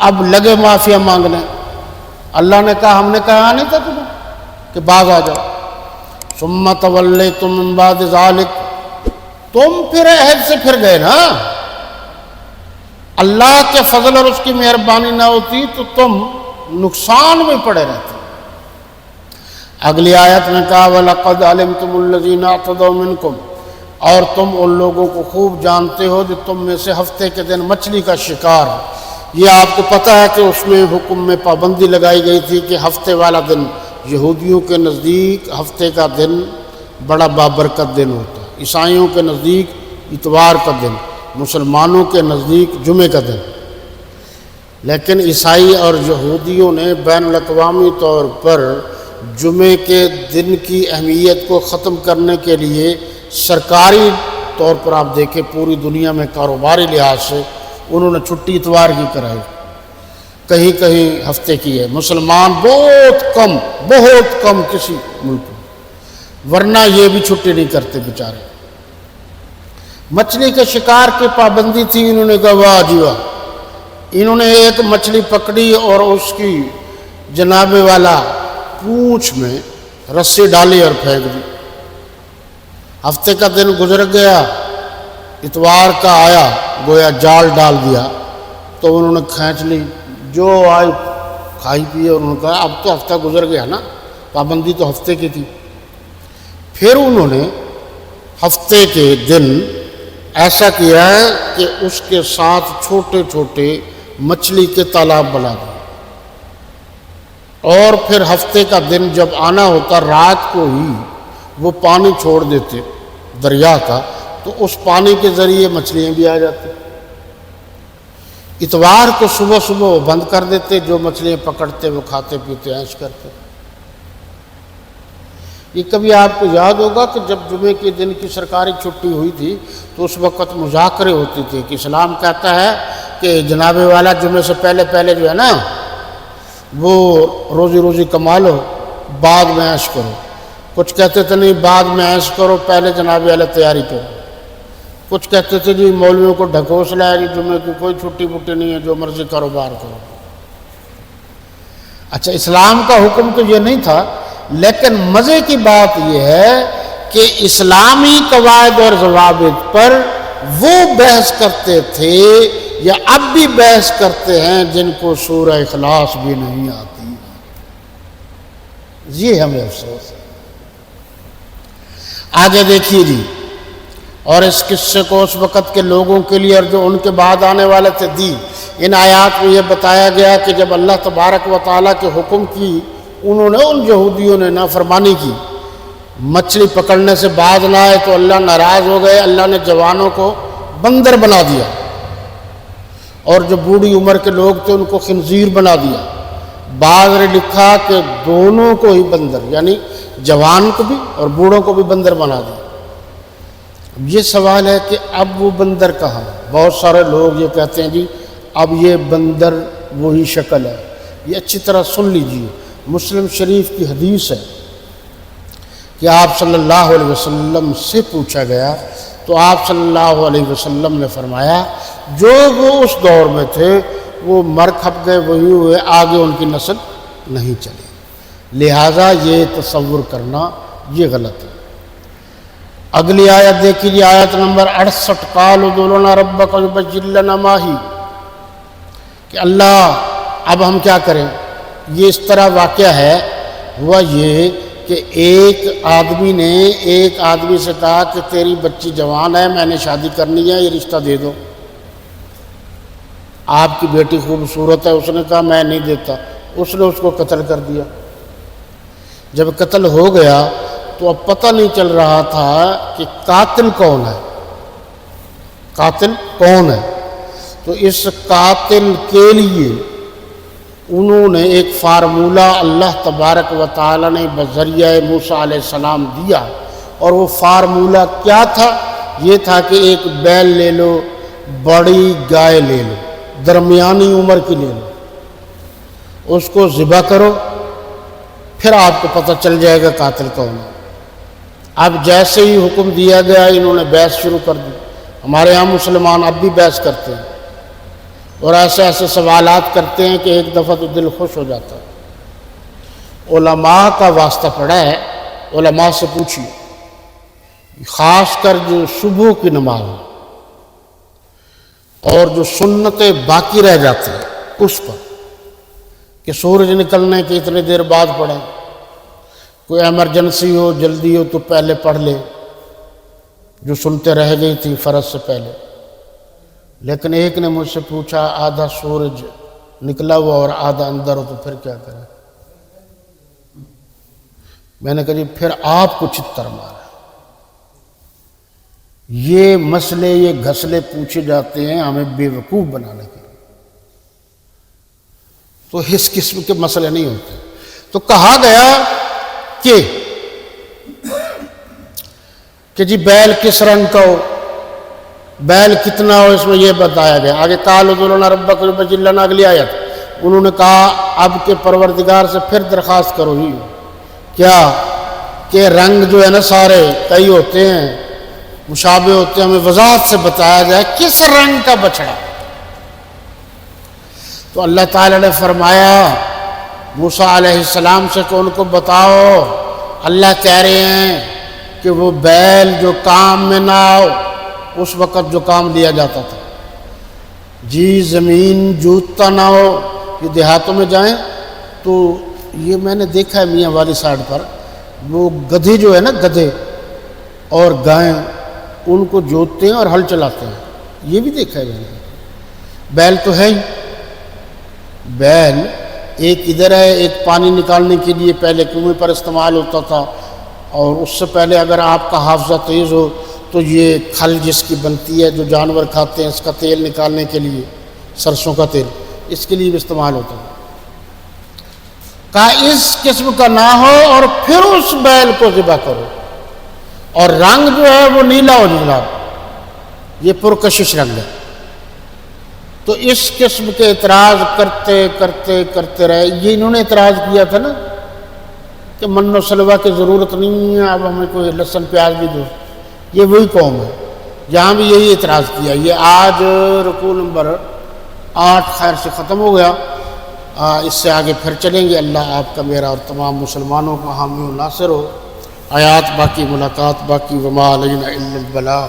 اب لگے معافیا مانگنے. اللہ نے کہا ہم نے کہا نہیں تھا تمہیں کہ باز آ جاؤ. ثم تولیتم من بعد ذلک، تم پھر عہد سے پھر گئے نا. اللہ کے فضل اور اس کی مہربانی نہ ہوتی تو تم نقصان میں پڑے رہتے. اگلی آیت میں کہا وَلَقَدْ عَلِمْتُمُ الَّذِينَ اعْتَدَوْا مِنْكُمْ، اور تم ان لوگوں کو خوب جانتے ہو جو تم میں سے ہفتے کے دن مچھلی کا شکار ہو. یہ آپ کو پتہ ہے کہ اس میں حکم میں پابندی لگائی گئی تھی کہ ہفتے والا دن یہودیوں کے نزدیک ہفتے کا دن بڑا بابرکت دن ہوتا ہے، عیسائیوں کے نزدیک اتوار کا دن، مسلمانوں کے نزدیک جمعے کا دن. لیکن عیسائی اور یہودیوں نے بین الاقوامی طور پر جمعے کے دن کی اہمیت کو ختم کرنے کے لیے سرکاری طور پر آپ دیکھیں پوری دنیا میں کاروباری لحاظ سے انہوں نے چھٹی اتوار کی کرائی، کہیں کہیں ہفتے کی ہے. مسلمان بہت کم کسی ملک میں، ورنہ یہ بھی چھٹی نہیں کرتے بیچارے. مچھلی کے شکار کی پابندی تھی، انہوں نے کہا واہ جی واہ. انہوں نے ایک مچھلی پکڑی اور اس کی جناب والا پونچھ میں رسی ڈالی اور پھینک دی. ہفتے کا دن گزر گیا، اتوار کا آیا، گویا جال ڈال دیا تو انہوں نے کھینچ لی، جو آئی کھائی پی. اور انہوں نے کہا اب تو ہفتہ گزر گیا نا، پابندی تو ہفتے کی تھی. پھر انہوں نے ہفتے کے دن ایسا کیا ہے کہ اس کے ساتھ چھوٹے چھوٹے مچھلی کے تالاب بنا دیے، اور پھر ہفتے کا دن جب آنا ہوتا رات کو ہی وہ پانی چھوڑ دیتے دریا کا، تو اس پانی کے ذریعے مچھلیاں بھی آ جاتی. اتوار کو صبح صبح وہ بند کر دیتے، جو مچھلیاں پکڑتے وہ کھاتے پیتے عیش کرتے. یہ کبھی آپ کو یاد ہوگا کہ جب جمعے کے دن کی سرکاری چھٹی ہوئی تھی تو اس وقت مذاکرے ہوتے تھے کہ اسلام کہتا ہے کہ جناب والا جمعے سے پہلے جو ہے نا وہ روزی کما لو، بعد میں عیش کرو. کچھ کہتے تھے نہیں بعد میں عیش کرو، پہلے جناب والا تیاری کرو. کچھ کہتے تھے جی مولویوں کو ڈھکوس لایا جی جمعے کی کوئی چھٹی بٹی نہیں ہے، جو مرضی کاروبار کرو. اچھا اسلام کا حکم تو یہ نہیں تھا، لیکن مزے کی بات یہ ہے کہ اسلامی قواعد اور ضوابط پر وہ بحث کرتے تھے یا اب بھی بحث کرتے ہیں جن کو سورہ اخلاص بھی نہیں آتی. یہ ہمیں افسوس ہے. آگے دیکھیے جی، اور اس قصے کو اس وقت کے لوگوں کے لیے اور جو ان کے بعد آنے والے تھے دی. ان آیات میں یہ بتایا گیا کہ جب اللہ تبارک و تعالیٰ کے حکم کی انہوں نے ان یہودیوں نے نافرمانی کی، مچھلی پکڑنے سے باز نہ آئے تو اللہ ناراض ہو گئے. اللہ نے جوانوں کو بندر بنا دیا اور جو بوڑھی عمر کے لوگ تھے ان کو خنزیر بنا دیا. بعض نے لکھا کہ دونوں کو ہی بندر، یعنی جوان کو بھی اور بوڑھوں کو بھی بندر بنا دیا. یہ سوال ہے کہ اب وہ بندر کہاں ہے؟ بہت سارے لوگ یہ کہتے ہیں جی اب یہ بندر وہی شکل ہے. یہ اچھی طرح سن لیجیے، مسلم شریف کی حدیث ہے کہ آپ صلی اللہ علیہ وسلم سے پوچھا گیا تو آپ صلی اللہ علیہ وسلم نے فرمایا جو وہ اس دور میں تھے وہ مر کھپ گئے، وہی ہوئے، آگے ان کی نسل نہیں چلی. لہٰذا یہ تصور کرنا یہ غلط ہے. اگلی آیت دیکھ لیجیے، آیت نمبر 68، قالوا ادع لنا ربک یبین لنا ما ہی، کہ اللہ اب ہم کیا کریں. یہ اس طرح واقعہ ہے، ہوا یہ کہ ایک آدمی نے ایک آدمی سے کہا کہ تیری بچی جوان ہے، میں نے شادی کرنی ہے، یہ رشتہ دے دو. آپ کی بیٹی خوبصورت ہے، اس نے کہا میں نہیں دیتا. اس نے اس کو قتل کر دیا. جب قتل ہو گیا تو اب پتہ نہیں چل رہا تھا کہ قاتل کون ہے، قاتل کون ہے. تو اس قاتل کے لیے انہوں نے ایک فارمولہ اللہ تبارک و تعالی نے بذریعہ موسیٰ علیہ السلام دیا. اور وہ فارمولہ کیا تھا؟ یہ تھا کہ ایک بیل لے لو، بڑی گائے لے لو، درمیانی عمر کی لے لو، اس کو ذبح کرو، پھر آپ کو پتہ چل جائے گا قاتل کون ہے. اب جیسے ہی حکم دیا گیا انہوں نے بحث شروع کر دی. ہمارے ہاں مسلمان اب بھی بحث کرتے ہیں. اور ایسے ایسے سوالات کرتے ہیں کہ ایک دفعہ تو دل خوش ہو جاتا ہے۔ علماء کا واسطہ پڑا ہے، علماء سے پوچھیے، خاص کر جو صبح کی نماز اور جو سنتیں باقی رہ جاتی ہیں اس پر، کہ سورج نکلنے کے اتنے دیر بعد پڑھیں، کوئی ایمرجنسی ہو جلدی ہو تو پہلے پڑھ لے، جو سنتے رہ گئی تھی فرض سے پہلے۔ لیکن ایک نے مجھ سے پوچھا آدھا سورج نکلا ہوا اور آدھا اندر ہو تو پھر کیا کریں؟ میں نے کہا جی پھر آپ کو چتر مارا۔ یہ مسئلے یہ گھسلے پوچھے جاتے ہیں ہمیں بے وقوف بنانے کے لیے، تو اس قسم کے مسئلے نہیں ہوتے۔ تو کہا گیا کہ جی بیل کس رنگ کا ہو، بیل کتنا ہو، اس میں یہ بتایا گیا۔ آگے قالوا ادعوا لنا ربکم یبین لنا، اگلی آیت انہوں نے کہا اب کے پروردگار سے پھر درخواست کرو ہی کیا کہ رنگ جو ہے نا سارے کئی ہوتے ہیں، مشابہ ہوتے ہیں، ہمیں وضاحت سے بتایا جائے کس رنگ کا بچڑا۔ تو اللہ تعالیٰ نے فرمایا موسیٰ علیہ السلام سے کہ ان کو بتاؤ، اللہ کہہ رہے ہیں کہ وہ بیل جو کام میں نہ آؤ اس وقت جو کام لیا جاتا تھا، جی زمین جوتتا نہ ہو، یہ دیہاتوں میں جائیں تو یہ میں نے دیکھا ہے میاں والی سائڈ پر، وہ گدھے جو ہے نا گدھے اور گائیں ان کو جوتتے ہیں اور ہل چلاتے ہیں، یہ بھی دیکھا ہے میں نے۔ بیل تو ہے ہی، بیل ایک ادھر ہے، ایک پانی نکالنے کے لیے پہلے کنویں پر استعمال ہوتا تھا، اور اس سے پہلے اگر آپ کا حافظہ تیز ہو تو یہ کھل جس کی بنتی ہے جو جانور کھاتے ہیں، اس کا تیل نکالنے کے لیے، سرسوں کا تیل، اس کے لیے بھی استعمال ہوتا ہے۔ کہا اس قسم کا نہ ہو اور پھر اس بیل کو ذبح کرو، اور رنگ جو ہے وہ نیلا ہو جناب، یہ پرکشش رنگ ہے۔ تو اس قسم کے اعتراض کرتے کرتے کرتے رہے۔ یہ انہوں نے اعتراض کیا تھا نا کہ من و سلوہ کی ضرورت نہیں ہے، اب ہمیں کوئی لہسن پیاز بھی دو، یہ وہی قوم ہے جہاں بھی یہی اعتراض کیا۔ یہ آج رکوع نمبر 8 خیر سے ختم ہو گیا، اس سے آگے پھر چلیں گے۔ اللہ آپ کا میرا اور تمام مسلمانوں کا حامی و ناصر ہو۔ آیات باقی، ملاقات باقی، وما علینا الا البلاغ۔